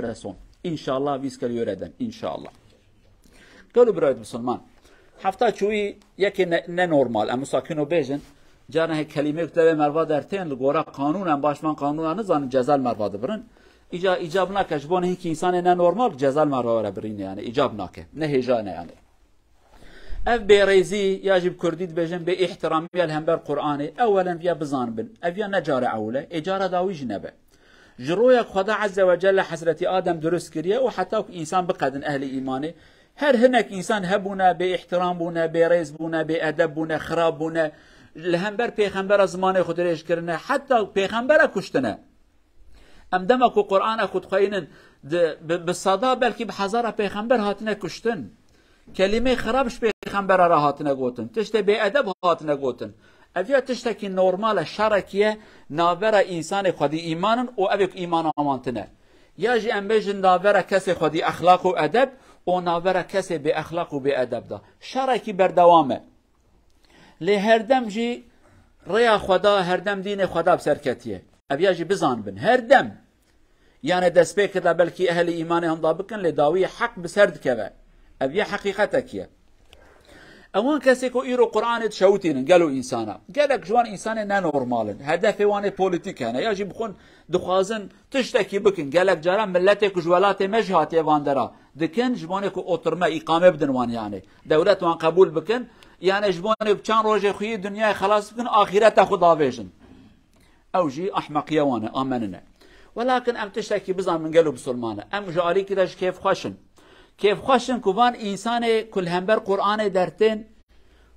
رسون ان شاء الله ويسكر يردن ان شاء الله. قالوا برايد مسلمان حفتا شوي يكي نورمال ام ساكنو بيجن جانا هيك كلمه كتابه مروا درتين لغورا قانون ام باشمان قانون نزان جزال مروا دبرن ايجاب ناكه جبون هيك انسان نورمال جزال مروا برين يعني ايجاب ناكه نه هجانه يعني اف بيريزي يجب كرديد بيجن باحترامي الهمبر قراني اولا فيا بزان بن افيا نجار اوله اجاره داوي جنبه جرويا خدا عز وجل حضرت ادم درست كريه وحتى انسان بقدن اهل ايمانه هر هناك انسان هبونا باحترام بونا بريز بونا بادب بونا خراب بونا الهمبر پیغمبر زمانه خود ریش کرنه حتی پیغمبر کشتنه ام دمک قرآن خود خواهینن بصدا بلکی به هزار پیغمبر هاتنه کشتن کلمه خرابش پیغمبر را هاتنه گوتن تشت بی ادب هاتنه گوتن اویا تشت کی نورمال شرکیه ناور انسان خودی ایمانن و اوک ایمان آمانتنه یا جی ام بیجن ناور کسی خودی اخلاق و ادب و ناور کسی بی اخلاق و بی ادب دا شرکی بردوامه لی هردم جی ریا خدا هردم دین خدا بسرکتیه اویا جی بزان بن هردم یعنی دست پی کده بلکی اهل ایمان هم دا بکن لی داوی حق بسرد که اویا حقیقتکیه اوان کسی که ایرو قرآن تشوتین گلو انسانا گلک جوان انسان ننورمالن هدف وان پولیتیک هنه یا جی بخون دخوازن تشتکی بکن گلک جارا ملت کجولات مجهاتی وان درا دکن جوانی که اوترمه اقامه بدن وان یعنی دولت وان قبول بکن يعني جبوني بچان روجي خوي دنيا خلاص بكن آخرته خدا بيجن او جي احمقيه وانا امننا ولكن ام تشتكي بزان من قلب سلمانه ام جاري كداش كيف خشن كوان انسان كل همبر قران درتين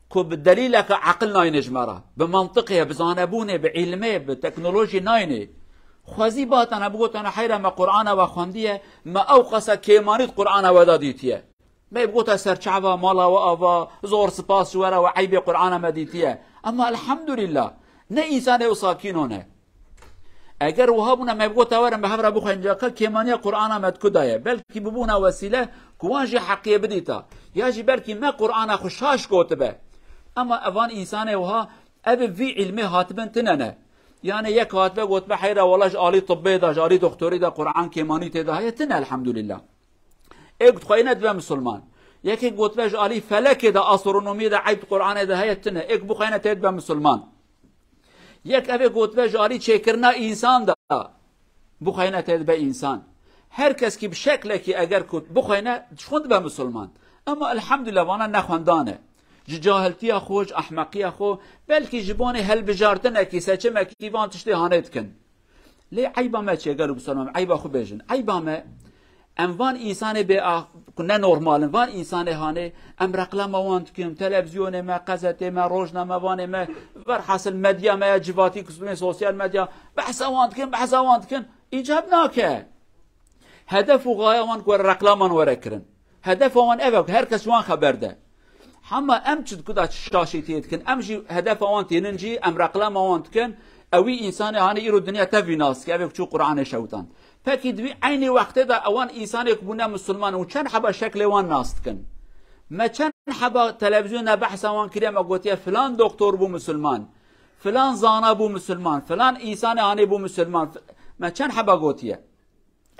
كو بالدليلك عقلنا ينجمره بمنطقه بزانبونه بعلمه بتكنولوجي ناينه خوازي بات انا بقول انا حيره ما قران وخونديه ما اوقس كيمانيت قران وداديتيه ما يبغوتها سرچعبا مالا وآوا زور سپاس جوارا وعيب قرآن مديتيه اما الحمد لله نه انسان وساكينونه اگر وهابونا ما يبغوتها ورم بهبرا بخنجا كيمانيا قرآن مدكدايه بلكي ببونا وسيله كوانجي حقيه بديتا ياجي بلكي ما قرآن خشاش كوتبه اما اوان انسان وها اب في علمي هاتبن تننه يعني يك هاتبه قوتبه حيرا والله جالي طبي دا جالي دكتوري دا قرآن كيماني تدا هي تنه الحمد لله ايك تخينت به مسلمان يكي قلت بج علي فلك ده استرونومي ده عيب قرآن ده هيتنه ايك بخينت به مسلمان يك ابي قلت بج علي چكرنا انسان ده بخينت به انسان هر کس کی بشکل کی اگر كنت بخينه شوند به مسلمان اما الحمد لله وانا نخوندانه جاهلتي خوش احمقي خو بلكي جبوني هل بجارتنا كي سچم كي وان تشتي هانت كن لي عيبا ما چه قالوا مسلمان عيبا خو بيجن عيبا ما ام وان انسان به نه نورمال وان انسان هانه ام رقلم وانت کم تلویزیون ما قزته ما روزنامه وان ما ور حاصل مدیا ما جواتی کسبه سوشال مدیا بحث وانت کن ایجاب ناکه هدف و غایه وان کو رقلم ورکرن هدف وان اوک هر کس وان خبر ده اما ام چد کدا شاشیتیت کن ام جی هدف وان تیننجی ام رقلم وانت کن اوی انسان هانه ایرو دنیا تفیناس که اوک چو قرآن شوتان فكي دوي عيني وقت ده اوان انسان يكبونا مسلمان وچن حبا شكل وان ناست كن ما چن حبا تلفزيون بحث وان كريم اقوتيا فلان دكتور بو مسلمان فلان زانا بو مسلمان فلان انسان هاني بو مسلمان ما چن حبا قوتيا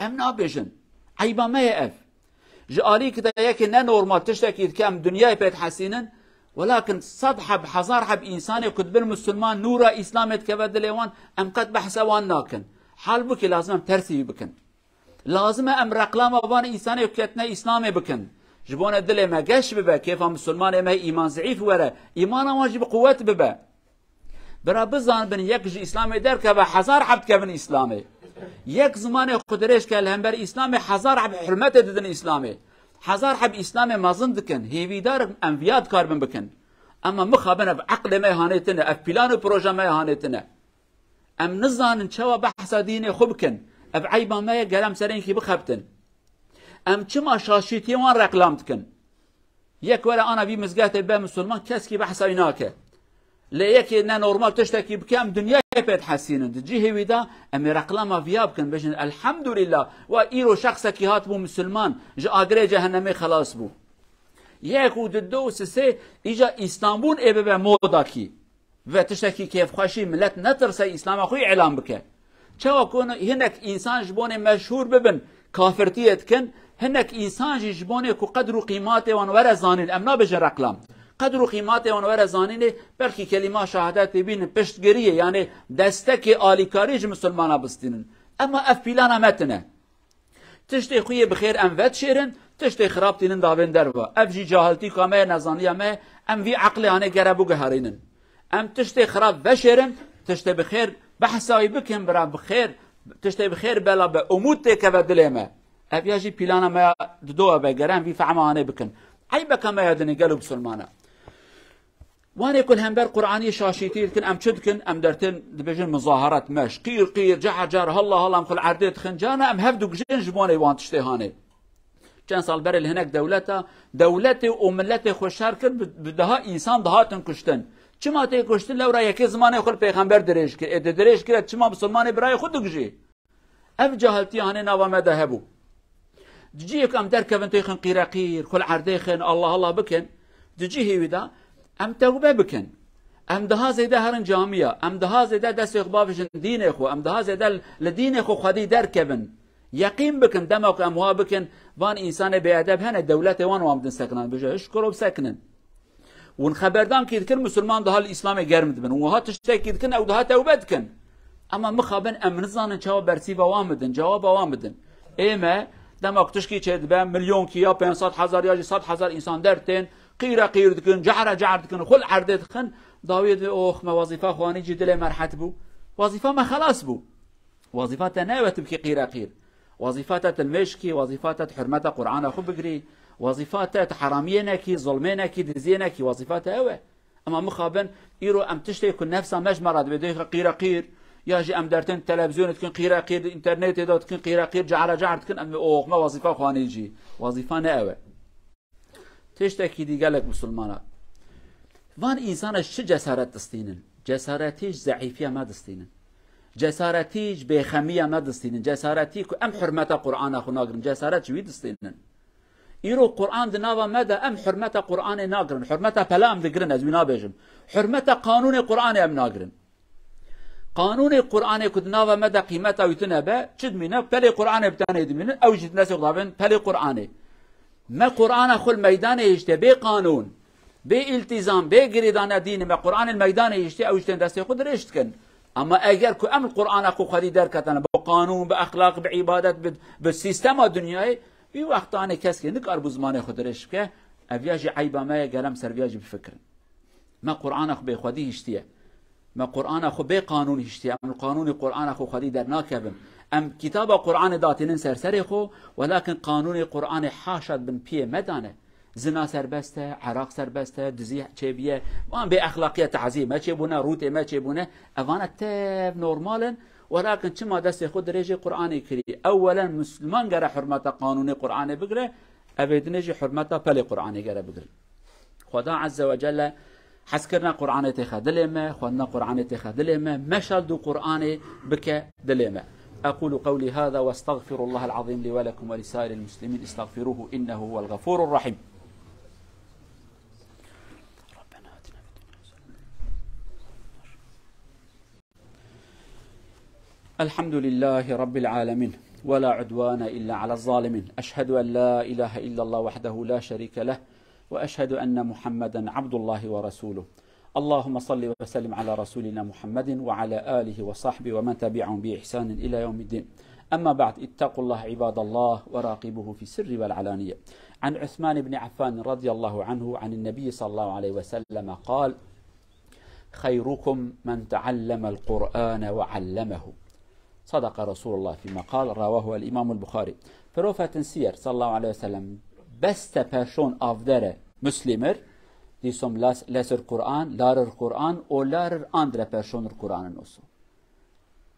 ام نابيجن عيبا ما يقف جالي كده يكي نا نورمال تشتكي كام دنيا بيت حسينن ولكن صد حب حزار حب انسان يكتب المسلمان نورا اسلامت كبدليوان ام قد بحث وان ناكن حال بك لازم ترسي بكن لازم ام رقلام وان انسان يكتنا اسلام بكن جبون الدل ما قش ببا كيف مسلمان ما ايمان ضعيف ورا ايمان واجب قوه ببا برا بزان بن يك اسلامي درك بحزار حب كبن اسلامي يك زمان قدرش كالهمبر اسلامي حزار حب حرمت ددن اسلامي حزار حب اسلامي ما زندكن هيوي دار انفياد كاربن بكن اما مخابن بعقل ما هانتنا اف بلان بروجا ما هانتنا ام نزان چوا بحث دين خوبكن اب عيبا ما قلم سرين كي بخبتن ام چما شاشيتي وان رقلامتكن يك ولا انا في مزقات با مسلمان كسكي بحث ايناك لا يك نا نورمال تشتكي بكام دنيا بيت حسين تجي هويدا ام رقلام فيابكن بجن الحمد لله وايرو شخص كي هات بو مسلمان جا اغري جهنمي خلاص بو يك وددو سي اجا اسطنبول ابي موداكي و تشتكي كيف خوشي ملت نترسي اسلام اخوي اعلام بك چوا كون هناك انسان جبون مشهور ببن كافرتيت كن هنك إنسان جبونك وقدر قيماته وانورا زانين أم نابجن رقلام قدر قيماته وانورا زانين بلكي كلمة شهادات بين بشتگريه يعني دستك آليكاريج مسلمانا بستينن أما أف بيلانا متنه تشتي خوية بخير أم فت شيرن تشتي خرابتين دابين دروا أف جي جاهلتي كامير نزانية ما أم في عقلي هاني قربو قهرينن أم تشتي خراب وشيرن تشتي بخير بحثاي بكم برا بخير تشتي بخير بلا بأموتك بدلما أف يجي بيلانا ما دوا بقران في فعماني بكن عيبك ما يدني قالوا بسلمانا وانا كل همبر قرآني شاشيتي كن ام شدكن ام درتن دبجن مظاهرات ماش قير قير جار هلا مخل عرديت خنجانا ام هفدو جن جبوني وان تشتهاني كان صال بر هناك دولتي وملتي خوشار كن بدها انسان دهاتن كشتن چما تي كشتن لو را يكي زمانه خل پیغمبر دريش كر دريش كر چما مسلمان براي خود دجي اف جاهلتي هاني ناوا ما ذهبوا تجيك ام دركبن تيخن قير كل عرديخن الله بكن تجي هي ودا ام توبه بكن ام دها زيده هرن جامعه ام دها زيده دست اخبافشن دين اخو ام دها زيده لدين اخو خدي دركبن يقين بكن دمك اموا بكن وان انسان بادب هنا دولته وان وامدن سكنان بجا اشكروا بسكنن ون خبردان كي كل مسلمان ده الاسلام جرمد بن وها تشتكي كن او ده توبه كن اما مخابن ام نزان جواب برسيبه وامدن جواب وامدن ايما دمك تشكي چد به مليون كيا 500,000 يا 100,000 انسان درتين قير دكن جعر دكن خل عرض دكن داوود اوخ ما وظيفه خواني جدله مرحت بو وظيفه ما خلاص بو وظيفه تناوت بكي قير وظيفات المشكي وظيفات حرمه قران خو بقري وظيفات حرامينك ظلمينك دزينك وظيفات هو اما مخابن يرو ام تشتي كل نفسها مجمرات بده قير ياجي ام درتن تلفزيون تكون قير انترنت دو تكون قير جعر تكون ام اوخ ما وظيفه خواني جي وظيفه ناوه تشتكي دي قالك مسلمانا وان انسانش چه جسارت دستينن جسارتيش ضعيفيه ما دستينن جسارتيش بخميه ما دستينن جسارتي ام حرمه قران اخو ناغرن جسارت شوي دستينن يرو قران دناوا مدى ام حرمه قران ناغرن حرمه بلام دغرن از ونا بيجم حرمه قانون قران ام ناغرن قانون قران كدناوا مدى قيمته ويتنبا چدمينا بل قران بتاني دمين او جد ناس يغضبن بل قران ما قرآن خل ميدان يشته بي قانون بي التزام بي قريدان دين ما قرآن الميدان يشته او يشتن دستي خود رشت كن اما اگر كو ام القرآن اخو خدي دركتن بقانون باخلاق بعبادت بالسيستم الدنياي بي وقتانه كسكي نك اربو زمان خود رشت که افياجي عيبا ما قلم سرفياجي بفكر ما قرآن اخو بي خدي يشته ما قرآن اخو بي قانون يشته ام القانون قرآن اخو خدي در ناكبن ام كتاب قرآن داتين سرسري خو ولكن قانون قرآن حاشد بن بيه مدانه زنا سربسته عراق سربسته دزي چبيه وان باخلاقيه تعذيب ما چبونه روت ما چبونه اوانا تاب نورمالن ولكن چما دست خود درجه قرآني كري اولا مسلمان غره حرمه قانون قرآن بگره ابدنجي حرمه بل قرآن غره بگره خدا عز وجل حسكرنا قرآن تخدلما خدنا قرآن تخدلما مشل دو قرآن بك دلما أقول قولي هذا واستغفر الله العظيم لي ولكم ولسائر المسلمين استغفروه إنه هو الغفور الرحيم. ربنا آتنا في الدنيا الحمد لله رب العالمين ولا عدوان إلا على الظالمين. أشهد أن لا إله إلا الله وحده لا شريك له وأشهد أن محمدا عبد الله ورسوله. اللهم صل وسلم على رسولنا محمد وعلى آله وصحبه ومن تبعهم بإحسان إلى يوم الدين. أما بعد اتقوا الله عباد الله وراقبوه في السر والعلانية. عن عثمان بن عفان رضي الله عنه عن النبي صلى الله عليه وسلم قال: خيركم من تعلم القرآن وعلمه. صدق رسول الله فيما قال، رواه الإمام البخاري. Profeten sier sallallahu aleyhi ve sellem beste person av dere muslimer, de som läser Koran, lærer Koran og lærer andre personer Koranen også.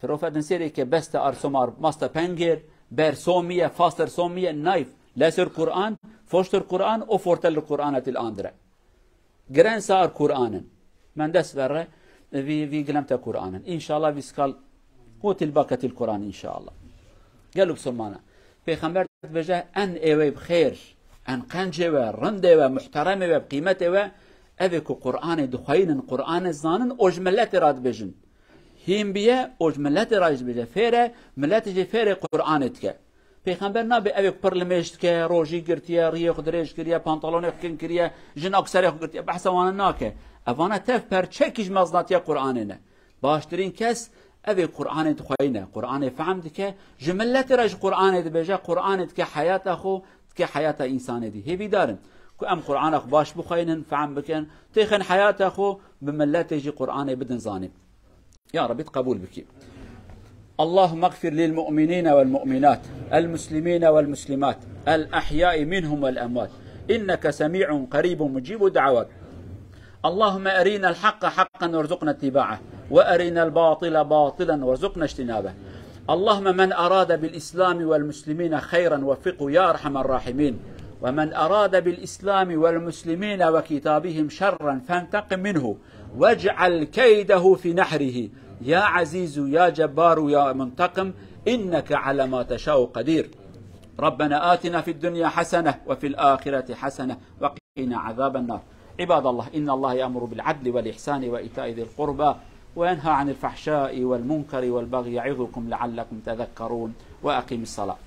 Profeten sier ikke beste er som har masse penger, ber så mye, faster så mye. Nei, leser Koran, forstår Koran og forteller Koranen til andre. Grensen er Koranen. Men dessverre, vi glemte Koranen. Inshallah, vi skal gå tilbake til Koranen, inshallah. Gjelub Salmana. Peygamber بجاه أن إيوه بخير أن قنجة رنده ومحترمة وبقيمته أبيكو قرآن دخين قرآن زانن أجملات راد بجن هيم بيه أجملات راد بجن فيرة ملات جي فيرة قرآن تك پیغمبر نابه اوی پرلمشت که روژی گرتیه ریخ درش کریه پانتالون کن کریه جن اکسر گرتیه بحث وانه ناکه اوانه تف پر چکیش مزناتی قرآن نه باشترین کس اوی قرآن تخوینه قرآن فهم که جملت رج قرآن بجا قرآن که حیات خو که حیات انسان دی هیوی دارن که ام قرآن اخ باش بخوینن فهم بکن تیخن حیات خو بملت جی قرآن بدن زانب يا رب قبول بك. اللهم اغفر للمؤمنين والمؤمنات المسلمين والمسلمات الأحياء منهم والأموات إنك سميع قريب مجيب الدعوات. اللهم أرنا الحق حقا وارزقنا اتباعه وأرنا الباطل باطلا وارزقنا اجتنابه. اللهم من أراد بالإسلام والمسلمين خيرا وفقه يا أرحم الراحمين ومن أراد بالإسلام والمسلمين وكتابهم شرا فانتقم منه واجعل كيده في نحره يا عزيز يا جبار يا منتقم إنك على ما تشاء قدير. ربنا آتنا في الدنيا حسنة وفي الآخرة حسنة وقنا عذاب النار. عباد الله إن الله يأمر بالعدل والإحسان وإيتاء ذي القربى وينهى عن الفحشاء والمنكر والبغي يعظكم لعلكم تذكرون وأقيموا الصلاة.